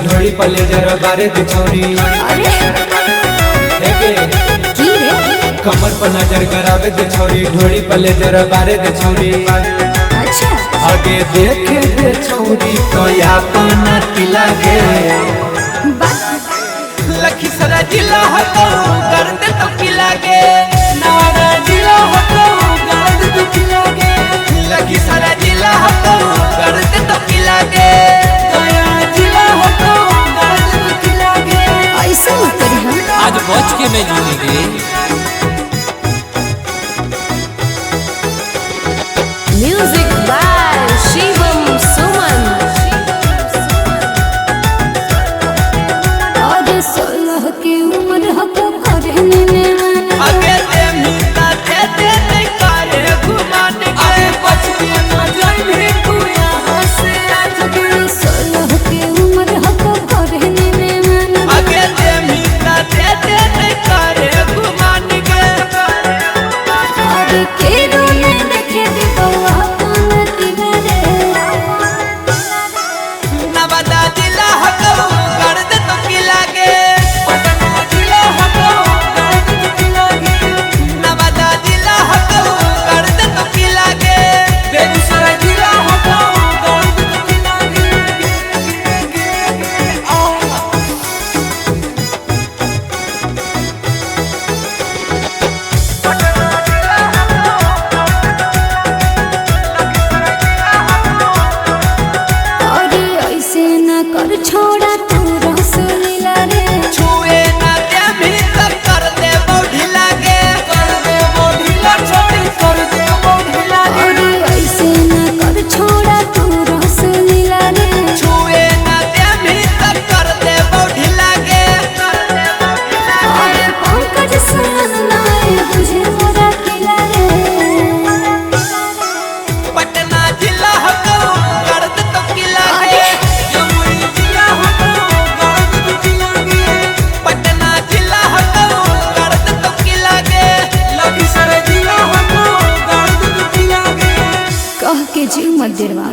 ढोड़ी पले जरा बारे दे छोरी कमर पर नजर करावे दे छोरी ढोड़ी पले जरा बारे दे छोरी अच्छा आगे देखे दे छोरी तो अपना लागे लखीसराय जिला हको गर्द तो की लागे नारा जिला हको गर्द तो की लागे लखीसराय जिला हको गर्द तो की लागे गया जिला हको गर्द तो की लागे ऐसा मत करी हम आज बच के मैं जीऊंगी। म्यूजिक बाय शिवम सुमन और 16 की उम्र हको करने में आगे ते मीता ते नहीं करे घुमाने के बच के ना जाए तू यहां से आज 16 की उम्र हको करने में आगे ते मीता ते नहीं करे घुमाने के और के रोने देखे दी बउआ अपन तिगरे नवादा जिला हको गर्द तो की लागे पटना जिला हको गर्द तो की लागे नवादा जिला हको गर्द तो की लागे बेगूसराय जिला हको गर्द तो की लागे और ऐसे न कर छोड़ा तू रसलीला रे छुए ना ते भी तक कर दे बौढ़ी लागे कर दे बौढ़ी ला छोड़ी कर दे बौढ़ी लागे और ऐसे न कर छोड़ा तू रसलीला रे छुए ना ते भी तक कर दे बौढ़ी लागे कर दे बौढ़ी लागे और पंकज सन नाय तुझे मोरा किला रे पटना जिला हको गर्द तो की लागे जमुई जिला हको गर्द तो की लागे पटना जिला हको गर्द तो की लागे लखीसराय जिला हको गर्द तो की लागे कह के जीव मत डेरवा